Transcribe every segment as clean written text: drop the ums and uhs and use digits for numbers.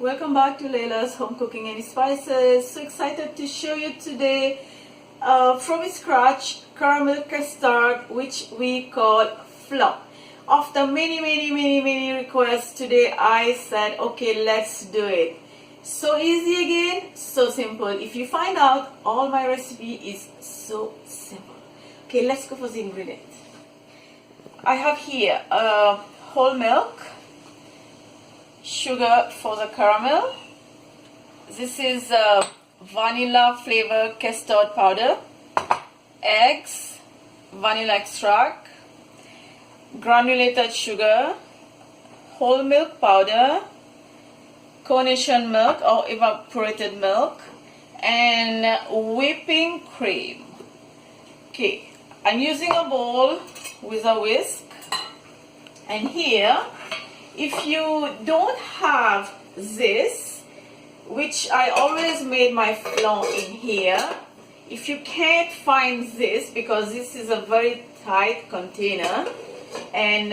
Welcome back to Laila's Home Cooking and Spices. So excited to show you today from scratch caramel custard, which we call Flan. After many requests today, I said okay, let's do it. So easy again, so simple. If you find out, all my recipe is so simple. Okay, let's go for the ingredients. I have here whole milk, sugar for the caramel. This is vanilla flavor custard powder, eggs, vanilla extract, granulated sugar, whole milk powder, cornation milk or evaporated milk, and whipping cream. Okay, I'm using a bowl with a whisk, and here, if you don't have this, which I always made my flan in here, if you can't find this, because this is a very tight container, and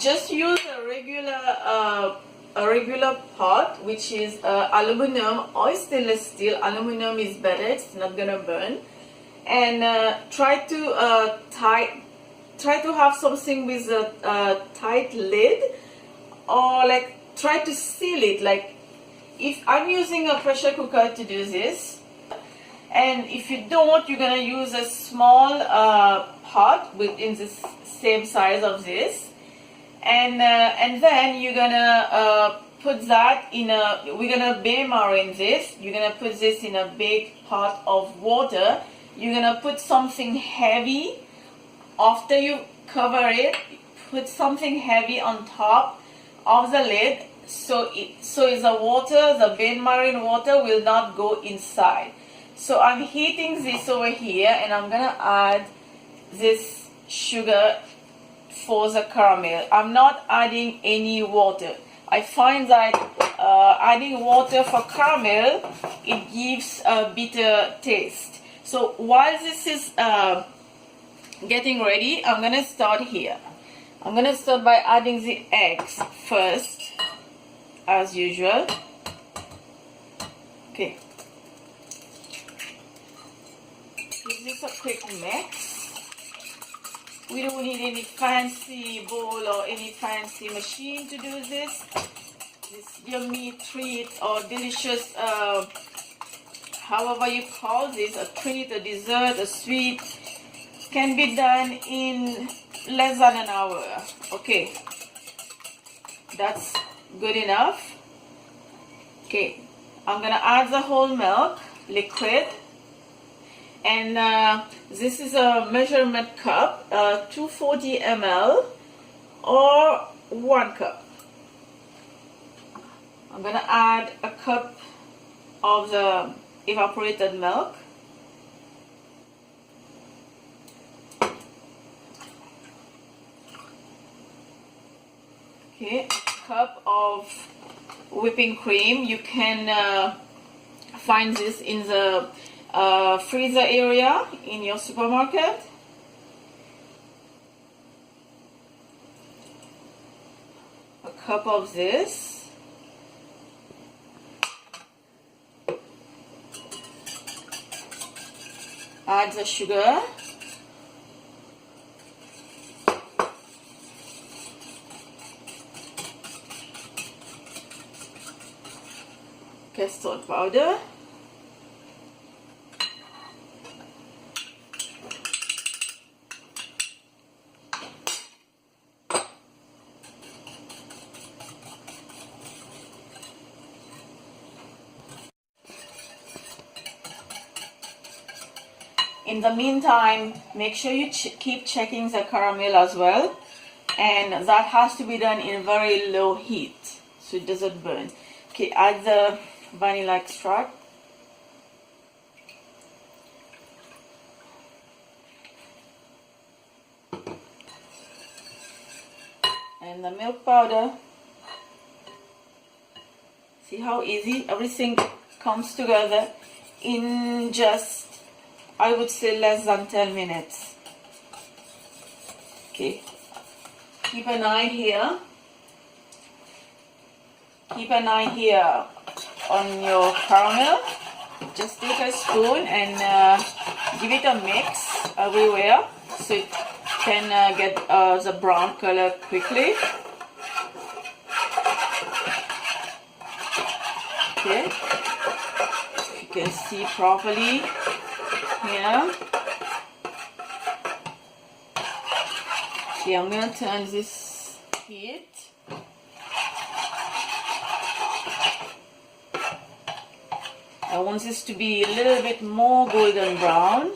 just use a regular pot, which is aluminum or stainless steel. Aluminum is better, it's not gonna burn. And try to have something with a tight lid, or like try to seal it. Like if I'm using a pressure cooker to do this, and if you don't, you're gonna use a small pot within the same size of this, and then you're gonna put that in a, we're gonna Bain Marin this. You're gonna put this in a big pot of water. You're gonna put something heavy after you cover it. Put something heavy on top of the lid, so the water, the Bain Marin water, will not go inside. So I'm heating this over here, and I'm gonna add this sugar for the caramel. I'm not adding any water. I find that adding water for caramel, it gives a bitter taste. So while this is getting ready, I'm gonna start here. I'm gonna start by adding the eggs first, as usual. Okay. Give this a quick mix. We don't need any fancy bowl or any fancy machine to do this. This yummy treat or delicious, however you call this, a treat, a dessert, a sweet, can be done in less than an hour. Okay, that's good enough. Okay, I'm gonna add the whole milk liquid, and this is a measurement cup, 240 ml or 1 cup. I'm gonna add a cup of the evaporated milk. Okay, a cup of whipping cream. You can find this in the freezer area in your supermarket. A cup of this. Add the sugar. Custard powder. In the meantime, make sure you keep checking the caramel as well, and that has to be done in very low heat so it doesn't burn. Okay, add the vanilla extract. And the milk powder. See how easy everything comes together in just, I would say, less than 10 minutes. Okay, keep an eye here. keep an eye here on your caramel. Just take a spoon and give it a mix everywhere so it can get the brown color quickly. Okay, you can see properly here. Okay, I'm gonna turn this heat. I want this to be a little bit more golden brown.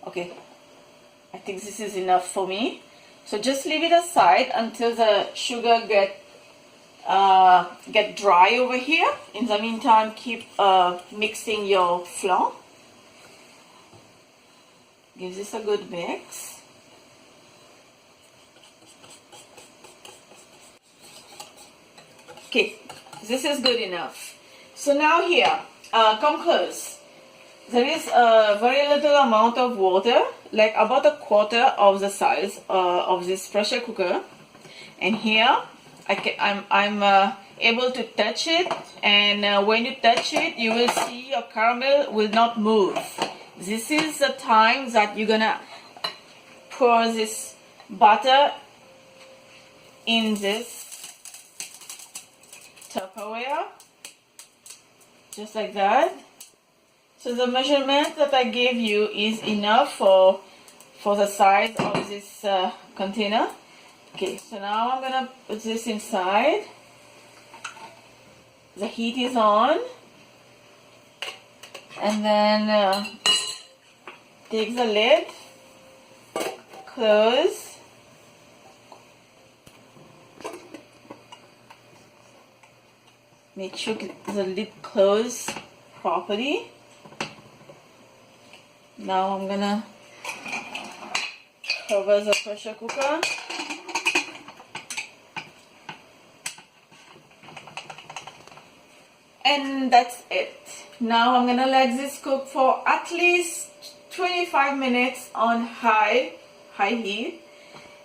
Okay, I think this is enough for me. So just leave it aside until the sugar get dry over here. In the meantime, keep mixing your flan. Give this a good mix. Okay, this is good enough. So now here, come close. There is a very little amount of water, like about a quarter of the size of this pressure cooker. And here, I'm able to touch it, and when you touch it, you will see your caramel will not move. This is the time that you're gonna pour this butter in this Tupperware, just like that. So the measurement that I gave you is enough for the size of this container. Okay, so now I'm gonna put this inside. The heat is on, and then take the lid, close, make sure the lid closes properly. Now I'm gonna cover the pressure cooker. And that's it. Now I'm gonna let this cook for at least 25 minutes on high heat,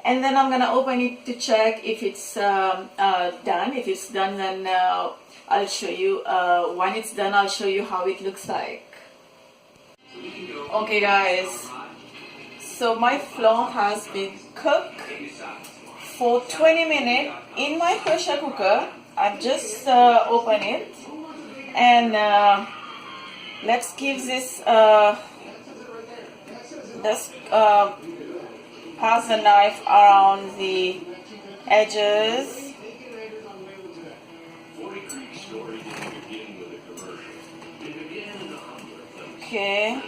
and then I'm gonna open it to check if it's done. If it's done, then I'll show you. When it's done, I'll show you how it looks like. Okay guys, so my flan has been cooked for 20 minutes in my pressure cooker. I've just opened it, and let's give this let's pass the knife around the edges. Okay,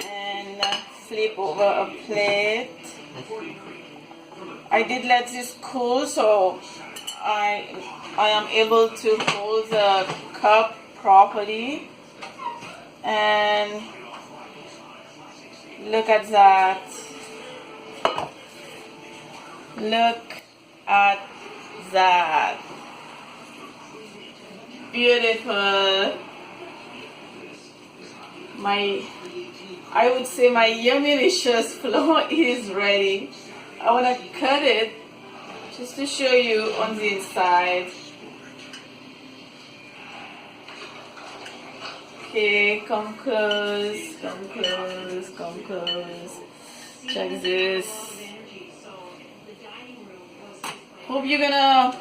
and flip over a plate. I did let this cool, so I am able to hold the cup properly. And look at that. Look at that. Beautiful. I would say my yummylicious flan is ready. I want to cut it just to show you on the inside. Okay, come close, come close, come close. Check this. Hope you're gonna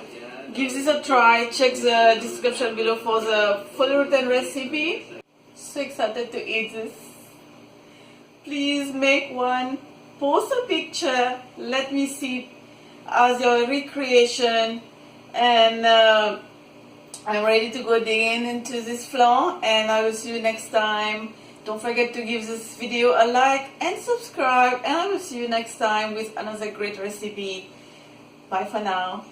give this a try. Check the description below for the full written recipe. So excited to eat this. Please make one, post a picture, let me see as your recreation, and I'm ready to go digging into this flan, and I will see you next time. Don't forget to give this video a like and subscribe, and I will see you next time with another great recipe. Bye for now.